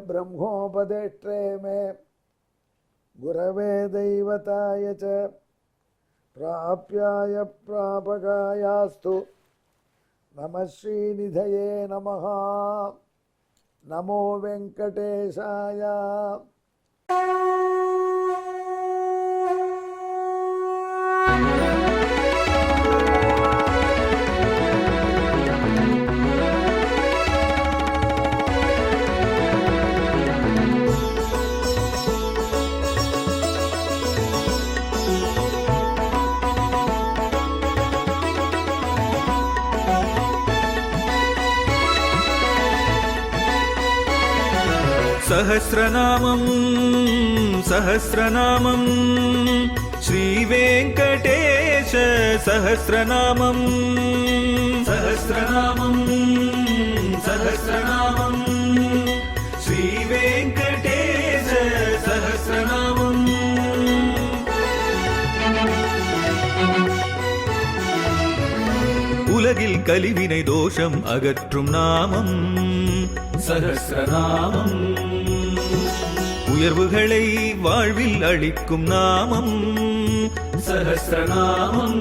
ब्रह्मोपदेष्ट्रे मे गुरवे दैवताय च प्राप्याय प्रापकायास्तु नमः श्रीनिधये नमः। नमो वेंकटेशाय। सहस्रनामं सहस्रनामं श्रीवेङ्कटेश सहस्रनामं सहस्रनामं सहस्रनामं श्रीवेङ्कटेश सहस्रनामम्। உலகில் கலிவினை தோஷம் அகற்றும் நாமம் சஹஸ்ரநாமம். உயர்வுகளை வாழ்வில் அளிக்கும் நாமம் சஹஸ்ரநாமம்.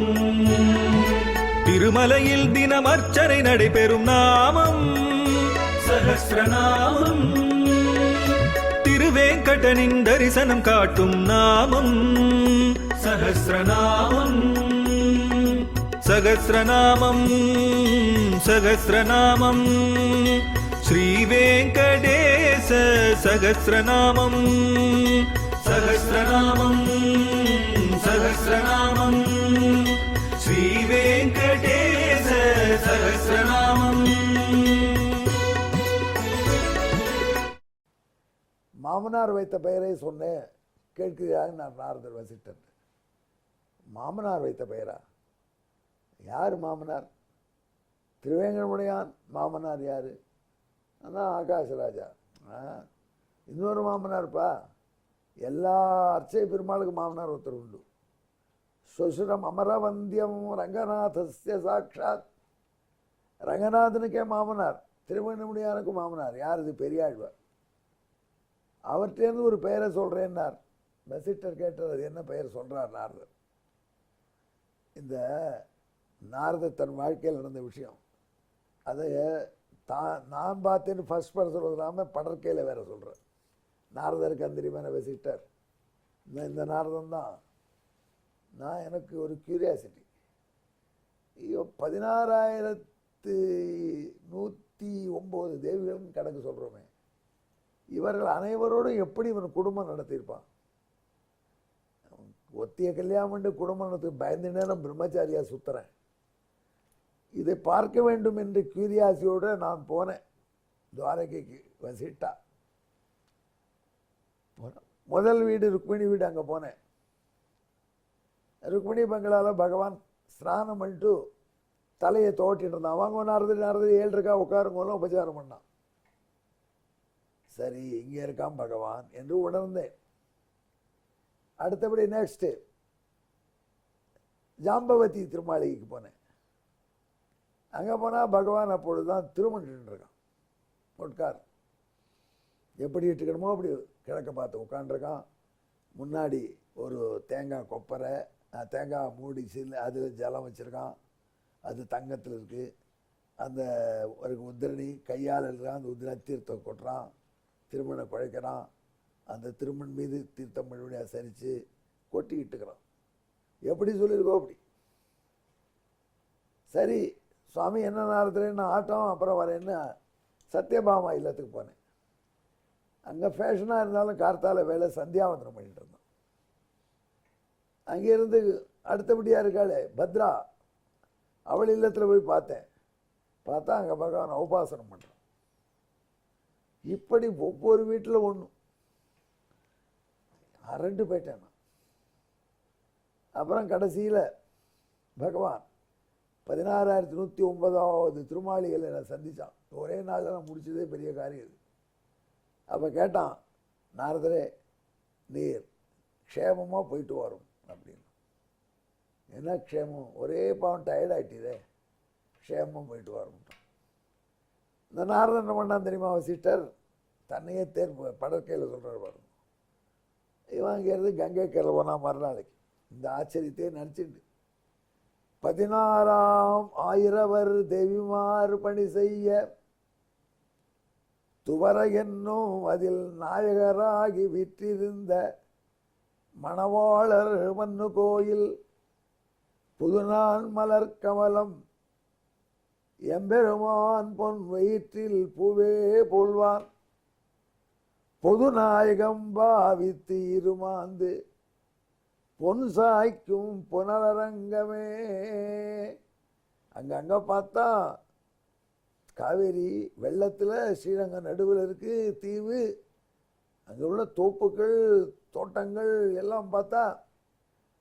திருமலையில் தினம் அர்ச்சனை நடைபெறும் நாமம் சஹஸ்ரநாமம். திருவேங்கடனின் தரிசனம் காட்டும் நாமம் சஹஸ்ரநாமம். सहस्रनामं सहस्रनामं श्रीवेङ्कटेश सहस्रनामं सहस्रनामं सहस्रनामं श्रीवेङ्कटेश सहस्रनामं। மாமனார் வைத்த பெயரை சொன்னேன், கேட்கிறாங்க. நான் நாரதர் வசிட்டேன். மாமனார் வைத்த பெயரா? யார் மாமனார்? திருவேங்கடமுடையான் மாமனார் யார்? அதான் ஆகாசராஜா. இன்னொரு மாமனார்ப்பா. எல்லா அர்ச்சை பெருமாளுக்கு மாமனார் ஒருத்தர் உண்டு. ஸ்வசுரம் அமரவந்தியம் ரங்கநாதஸ்ய சாட்சாத். ரங்கநாதனுக்கே மாமனார், திருவேங்கடமுடையானுக்கு மாமனார். யார் இது? பெரியாழ்வார். அவர்கிட்டேருந்து ஒரு பெயரை சொல்கிறேன்னார். வசிட்டர் கேட்டார், அது என்ன பெயர் சொல்கிறார் நாரதர். இந்த நாரதர் தன் வாழ்க்கையில் நடந்த விஷயம், அதை நான் பார்த்தேன்னு ஃபர்ஸ்ட் பர்சன் சொல்லாமல் படற்கையில் வேற சொல்கிறேன். நாரதருக்கு அந்தரிமான வசிட்டர் இந்த நாரதன் தான். நான் எனக்கு ஒரு கியூரியாசிட்டி, ஐயோ 16,109 தேவிகளும் கணக்கு சொல்கிறோமே, இவர்கள் அனைவரோடும் எப்படி இவன் குடும்பம் நடத்தியிருப்பான்? ஒத்திய கல்யாணம் பண்ணி குடும்பம் நடத்துக்கு பயந்து நேரம் பிரம்மச்சாரியா சுத்துறேன். இதை பார்க்க வேண்டும் என்று கியூரியாசியோடு நான் போனேன் துவாரகைக்கு. வசிட்டா முதல் வீடு ருக்மிணி வீடு, அங்கே போனேன். ருக்மிணி பங்களாவில் பகவான் ஸ்நானம் பண்ணிட்டு தலையை தோட்டிட்டு இருந்தான். வாங்க நாரதர் 7 இருக்கா உட்காருங்கன்னு உபச்சாரம் பண்ணான். சரி, இங்கே இருக்கான் பகவான் என்று உணர்ந்தேன். அடுத்தபடி நெக்ஸ்ட்டு ஜாம்பவதி திருமாளிகைக்கு போனேன். அங்கே போனால் பகவான் அப்பொழுது தான் திருமணிட்டு இருக்கான். உட்கார் எப்படி இட்டுக்கணுமோ அப்படி கிழக்க பார்த்து உட்காண்டிருக்கான். முன்னாடி ஒரு தேங்காய் கொப்பரை, தேங்காய் மூடி அதில் ஜலம் வச்சுருக்கான். அது தங்கத்தில் இருக்குது. அந்த ஒரு உத்திரணி கையால் எழுதுறான். அந்த உத்திரணி தீர்த்தம் கொட்டுறான், திருமணை குழைக்கிறான். அந்த திருமண் மீது தீர்த்தம் மறுபடியும் சரித்து கொட்டிக்கிட்டுக்கிறான். எப்படி சொல்லியிருக்கோ அப்படி. சரி சுவாமி என்ன நேரத்தில் நான் ஆட்டம் அப்புறம் வரேன்னு சத்யபாமா இல்லத்துக்கு போனேன். அங்கே ஃபேஷனாக இருந்தாலும் கார்த்தால வேலை சந்தியாவந்தனம் பண்ணிட்டு இருந்தோம். அங்கேருந்து அடுத்தபடியாக இருக்காளே பத்ரா, அவள் இல்லத்தில் போய் பார்த்தேன். பார்த்தா அங்கே பகவான் உபாசனம் பண்ணுறான். இப்படி ஒவ்வொரு வீட்டில் ஒன்று அரண்டு போயிட்டேன் நான். அப்புறம் கடைசியில் பகவான் 16,109வது திருமாளிகையில் என்னை சந்தித்தான். ஒரே நாளில் நான் முடிச்சதே பெரிய காரியம் இது. அப்போ கேட்டான், நாரதரே நீர் க்ஷேமமாக போயிட்டு வரும் அப்படின்னு. என்ன க்ஷேமம்? ஒரே பாவம் டயர்டாயிட்டதே, க்ஷேமம் போயிட்டு வரணும். இந்த நாரதன் என்ன பண்ணான் தெரியுமா? வசிட்டர் தன்னையே படற்கையில் சொல்கிறார் பாருங்க. இவன் அங்கேருந்து கங்கை கரையில் போனால் மறுநாளைக்கு இந்த ஆச்சரியத்தையே நினச்சிட்டு 16,000 தேவிமார் பணி செய்ய துவர என்னும் அதில் நாயகராகி விற்றிருந்த மணவாளர் மண்ணு கோயில் புதுநான் மலர் கமலம் எம்பெருமான் பொன் வயிற்றில் பூவே போல்வான் பொதுநாயகம் பாவித்து இருமாந்து பொன் சாய்க்கும் புனரங்கமே. அங்கங்க பார்த்தா காவேரி வெள்ளத்தில் ஸ்ரீரங்கம் நடுவில் இருக்கு தீவு. அங்கே உள்ள தோப்புகள் தோட்டங்கள் எல்லாம் பார்த்தா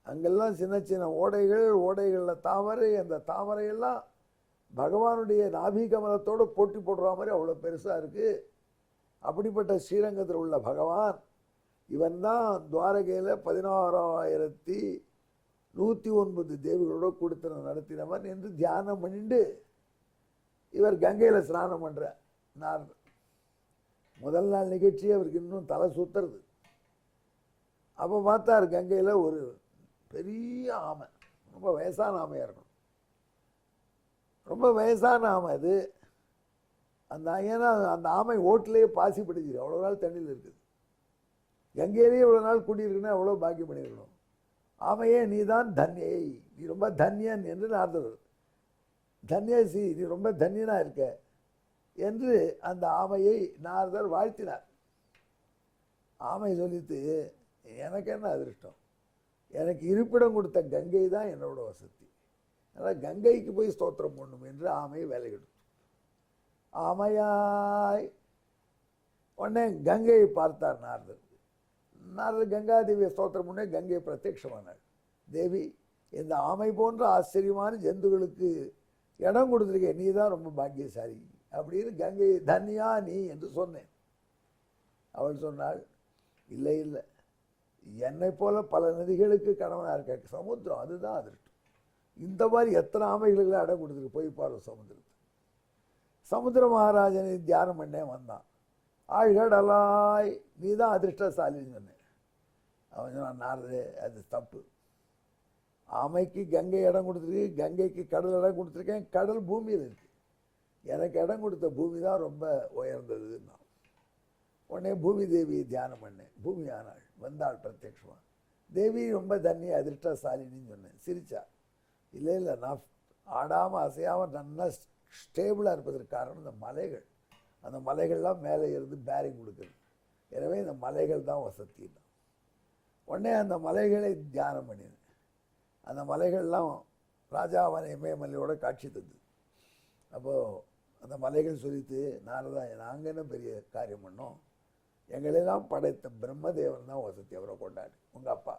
அங்கெல்லாம் சின்ன சின்ன ஓடைகளில் தாமரை. அந்த தாமரையெல்லாம் பகவானுடைய நாபி கமலத்தோடு போட்டி போடுற மாதிரி அவ்வளோ பெருசாக இருக்குது. அப்படிப்பட்ட ஸ்ரீரங்கத்தில் உள்ள பகவான் இவன் தான் துவாரகையில் 16,109 தேவிகளோட கொடுத்தன நடத்தினவன் என்று தியானம் பண்ணிட்டு இவர் கங்கையில் ஸ்நானம் பண்ணுறார். முதல் நாள் நிகழ்ச்சி அவருக்கு இன்னும் தலை சுத்துறது. அப்போ பார்த்தார் கங்கையில் ஒரு பெரிய ஆமை, ரொம்ப வயசான ஆமையாக இருக்கணும், ரொம்ப வயசான ஆமை அது. ஏன்னா அந்த ஆமை ஓட்டிலேயே பாசி பிடிச்சிருக்கு, அவ்வளோ நாள் தண்ணியில் இருக்குது. கங்கையிலேயே இவ்வளோ நாள் குடியிருக்குன்னா எவ்வளோ பாக்கியம் பண்ணியிருக்கணும். ஆமையே நீ தான் தன்யை, நீ ரொம்ப தன்யன் என்று நாரதர், தன்யசி நீ ரொம்ப தன்யனாக இருக்க என்று அந்த ஆமையை நாரதர் வாழ்த்தினார். ஆமை சொல்லித்து, எனக்கு என்ன அதிர்ஷ்டம், எனக்கு இருப்பிடம் கொடுத்த கங்கை தான் என்னோட வசதி, அதனால் கங்கைக்கு போய் ஸ்தோத்திரம் பண்ணும் என்று ஆமை வேலை கொடுத்து ஆமையாய் உடனே கங்கையை பார்த்தார் நாரதர். கங்கா தேவியை ஸ்தோத்திரம் பண்ணே கங்கை பிரத்யட்சமானாள். தேவி, இந்த ஆமை போன்ற ஆச்சரியமான ஜந்துகளுக்கு இடம் கொடுத்துருக்கேன், நீ தான் ரொம்ப பாக்கியசாலி அப்படின்னு கங்கை தன்யா நீ என்று சொன்னேன். அவள் சொன்னாள், இல்லை இல்லை, என்னை போல பல நதிகளுக்கு கணவனாக இருக்க சமுத்திரம் அதுதான் அதிர்ஷ்டம். இந்த மாதிரி எத்தனை ஆமைகளுக்கு இடம் கொடுத்துருக்கு, போய் பாரு சமுத்திரத்தை. சமுத்திர மகாராஜனை தியானம் பண்ணே வந்தான். ஆழ்கடலாய் நீ தான் அதிர்ஷ்டசாலின்னு சொன்னேன். அவன் சொன்னான், நாரதே அது தப்பு, ஆமைக்கு கங்கை இடம் கொடுத்துருக்கு, கங்கைக்கு கடல் இடம் கொடுத்துருக்கேன், கடல் பூமியில் இருக்குது, எனக்கு இடம் கொடுத்த பூமி தான் ரொம்ப உயர்ந்ததுன்னா. உடனே பூமி தேவியை தியானம் பண்ணேன், பூமி ஆனாள், வந்தாள் பிரத்யட்சமாக. தேவி ரொம்ப தண்ணி அதிர்ஷ்டசாலின்னு சொன்னேன். சிரிச்சா, இல்லை இல்லை, நான் ஆடாமல் அசையாமல் நல்லா ஸ்டேபிளாக இருப்பதற்கு காரணம் இந்த மலைகள், அந்த மலைகள்லாம் மேலே இருந்து பேரிங் கொடுக்குறது, எனவே இந்த மலைகள் தான் வசதி. உடனே அந்த மலைகளை தியானம் பண்ணினேன். அந்த மலைகள்லாம் ராஜாவான இமயமலையோட காட்சி தந்து. அப்போது அந்த மலைகள் சொல்லித்து, நாரதா நாங்கள் என்ன பெரிய காரியம் பண்ணோம், எங்களெல்லாம் படைத்த பிரம்மதேவன் தான் வசதி, அவரை கொண்டாடி உங்கள் அப்பா.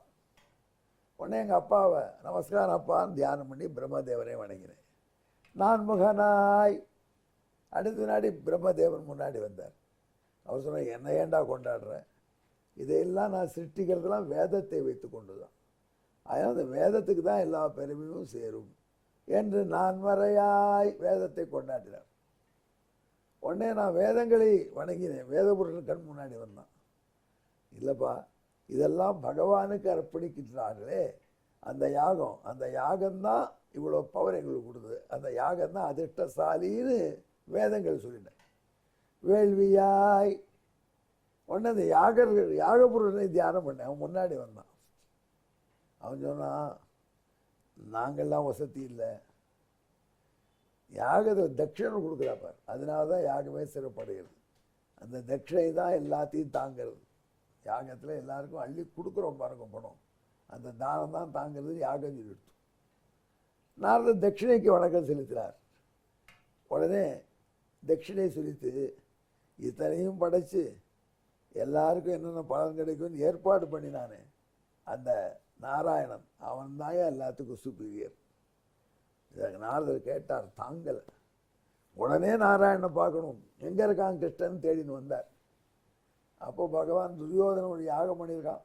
உடனே எங்கள் அப்பாவை நமஸ்காரம் அப்பான்னு தியானம் பண்ணி பிரம்மதேவனை வணங்கினேன். நான் முகனாய் அடுத்த நாடி பிரம்மதேவன் முன்னாடி வந்தார். அவர் சொன்னார், என்ன ஏண்டா கொண்டாடுறேன், இதையெல்லாம் நான் சிருஷ்டிக்கிறதுலாம் வேதத்தை வைத்து கொண்டு தான், அதனால் அந்த வேதத்துக்கு தான் எல்லா பெருமையும் சேரும் என்று நான் வரையாய் வேதத்தை கொண்டாடினார். உடனே நான் வேதங்களை வணங்கினேன். வேதபுருஷன் கண் முன்னாடி வந்தான். இல்லைப்பா, இதெல்லாம் பகவானுக்கு அர்ப்பணிக்கிறார்களே அந்த யாகம், அந்த யாகம்தான் இவ்வளோ பவர் எங்களுக்கு கொடுக்குது, அந்த யாகம்தான் அதிர்ஷ்டசாலின்னு வேதங்கள் சொல்லிட்டேன். வேள்வியாய் உடனே அந்த யாகபுருஷனை தியானம் பண்ணேன். அவன் முன்னாடி வந்தான். அவன் சொன்னான், நாங்கள்லாம் வசதி இல்லை, யாகத்தில் தட்சிணை கொடுக்குறாப்பார், அதனால தான் யாகமே சிறப்படைகிறது. அந்த தட்சிணை தான் எல்லாத்தையும் தாங்கிறது. யாகத்தில் எல்லாருக்கும் அள்ளி கொடுக்குறோம் பாருங்க பணம், அந்த தானம் தான் தாங்கிறது யாகம் சொல்லிடுத்து. நாரதர் தட்சிணைக்கு வணக்கம் செலுத்தினார். உடனே தட்சிணை செலுத்தி இத்தனையும் படைச்சு எல்லாருக்கும் என்னென்ன பலன் கிடைக்கும்னு ஏற்பாடு பண்ணினானே அந்த நாராயணன், அவன் தான் எல்லாத்துக்கும் சுப்பீரியர். இதை நாரதர் கேட்டார், தாங்கலை. உடனே நாராயணனை பார்க்கணும், எங்கே இருக்கான் கிருஷ்ணன் தேடின்னு வந்தார். அப்போ பகவான் துரியோதனன் ஒரு யாகம் பண்ணியிருக்கான்.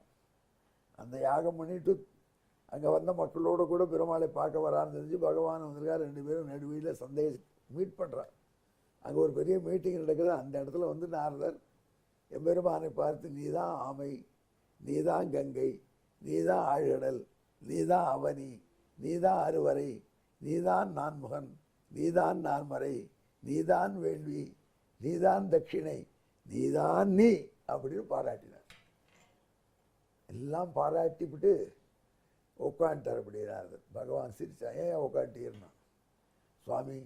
அந்த யாகம் பண்ணிட்டு அங்கே வந்த மக்களோடு கூட பெருமாளை பார்க்க வரான்னு தெரிஞ்சு பகவான் வந்திருக்கார். 2 பேரும் நடுவில் மீட் பண்ணுறார். அங்கே ஒரு பெரிய மீட்டிங் நடக்குது. அந்த இடத்துல வந்து நாரதர் எம்பெருமானை பார்த்து நீதான் ஆமை, நீதான் கங்கை, நீதான் ஆழ்கடல், நீதான் அவனி, நீதான் அருவரை, நீதான் நான்முகன், நீதான் நான்மறை, நீதான் வேள்வி, நீதான் தட்சிணை, நீதான் நீ அப்படின்னு பாராட்டினார். எல்லாம் பாராட்டிவிட்டு உட்காந்துட்டார். அப்படின்னார் பகவான் சிரிச்சா. ஏன் உட்காந்துட்டீர்னா, சுவாமி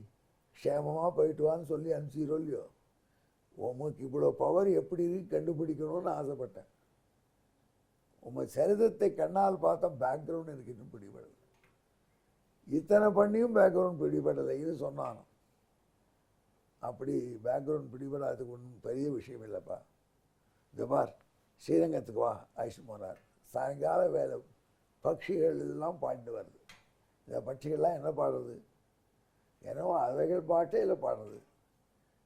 க்ஷேமமாக போயிட்டு வான்னு சொல்லி அனுப்பிச்சிரோ இல்லையோ, உமக்கு இவ்வளோ பவர் எப்படி இருக்கு கண்டுபிடிக்கணும்னு ஆசைப்பட்டேன். உங்கள் சரிதத்தை கண்ணால் பார்த்தா பேக்ரவுண்ட் எனக்கு இன்னும் பிடிபடலை, இத்தனை பண்ணியும் பேக்ரவுண்ட் பிடிபடலைன்னு சொன்னானோ. அப்படி பேக்ரவுண்ட் பிடிபடாததுக்கு ஒன்றும் பெரிய விஷயம் இல்லைப்பா. இந்த பார், ஸ்ரீரங்கத்துக்கு வா ஆயிஷன் போனார். சாயங்கால வேலை பட்சிகள் எல்லாம் பாடிட்டு வருது. இந்த பட்சிகள்லாம் என்ன பாடுறது, என்னவோ அவைகள் பாட்டே இல்லை பாடுறது,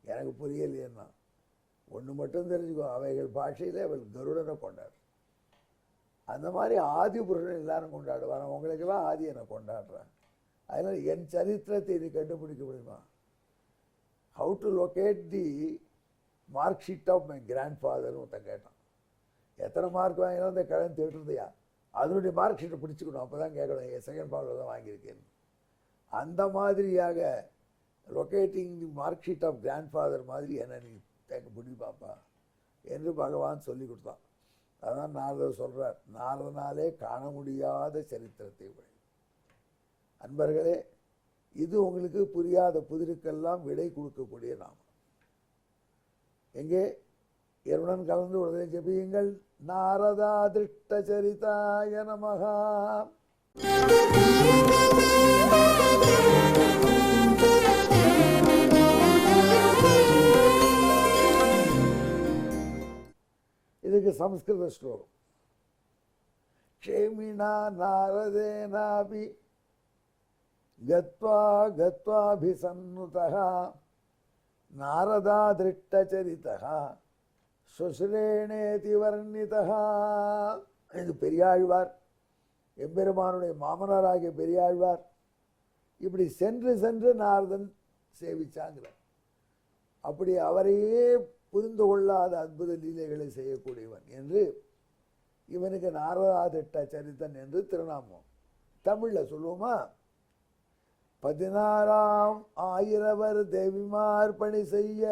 எனக்கு புரியலையேன்னா. ஒன்று மட்டும் தெரிஞ்சுக்கோ, அவைகள் பாஷையில் அவள் கருடனை கொண்டாடு. அந்த மாதிரி ஆதி புருஷன் எல்லாரும் கொண்டாடுவார். உங்களுக்கெல்லாம் ஆதி என்னை கொண்டாடுறேன். அதனால் என் சரித்திரத்தை இது கண்டுபிடிக்க முடியுமா? How to locate the mark sheet of my grand ஃபாதர்னு ஒருத்தன் கேட்டான். எத்தனை மார்க் வாங்கினாலும் அந்த கடன் தேட்டுறதையா, அதனுடைய மார்க் ஷீட்டை பிடிச்சிக்கணும், அப்போ தான் கேட்கணும் என் செகண்ட் ஃபாதர் தான் வாங்கியிருக்கேன்னு. அந்த மாதிரியாக locating the mark sheet of grandfather மாதிரி என்ன நீ தேக்க முடியுமாப்பா என்று பகவான் சொல்லி கொடுத்தான். அதான் நாரதர் சொல்கிறார், நாரதனாலே காண முடியாத சரித்திரத்தை உடைய அன்பர்களே, இது உங்களுக்கு புரியாத புதிருக்கெல்லாம் விடை கொடுக்கக்கூடிய நாமம். எங்கே எருடன் கலந்து உடனே ஜெபியுங்கள். நாரதா திருஷ்ட சரிதாய நமஹா. இதுக்கு சம்ஸ்கிருத ஸ்லோகம். க்ஷேமினா நாரதேனாபி கத்வா கத்வாபிசன்னுதः நாரதா திருஷ்டச்சரிதः சுஸ்ரேணேதி வர்ணிதः. இது பெரியாழ்வார், எம்பெருமானுடைய மாமனாராகிய பெரியாழ்வார் இப்படி சென்று சென்று நாரதன் சேவிச்சாங்கிறார். அப்படி அவரையே புரிந்து கொள்ளாத அற்புத லீலைகளை செய்யக்கூடியவன் என்று இவனுக்கு நாரதா திட்ட சரித்தன் என்று திருநாமம். தமிழில் சொல்லுவோமா, 16ஆம் ஆயிரவர் தேவிமார் பணி செய்ய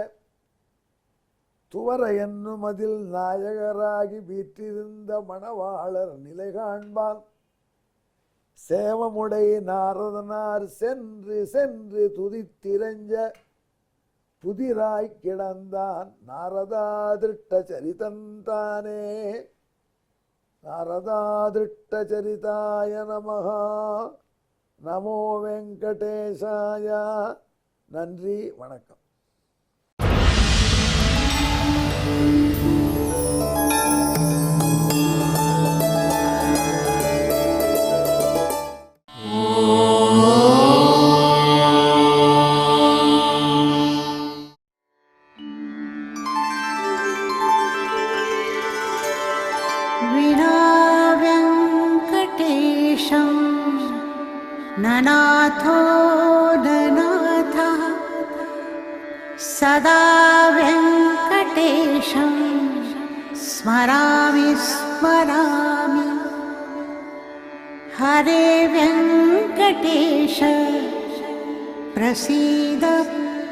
துவர என்னும் அதில் நாயகராகி வீற்றிருந்த மணவாளர் நிலை காண்பான் சேவமுடை நாரதனார் சென்று சென்று துதித்திரஞ்ச புதிராய் கிடந்தான் நாரதா திருஷ்ட சரிதந்தானே. நாரதா திருஷ்ட சரிதாய நமஹா. நமோ வெங்கடேசாய. நன்றி, வணக்கம். ननाथो ननाथः सदा वेङ्कटेशं स्मरामि स्मरामि. हरे वेङ्कटेश प्रसीद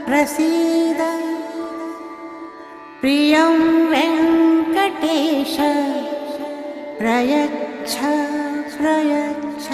प्रसीद. प्रियं वेङ्कटेश प्रयच्छ प्रयच्छ.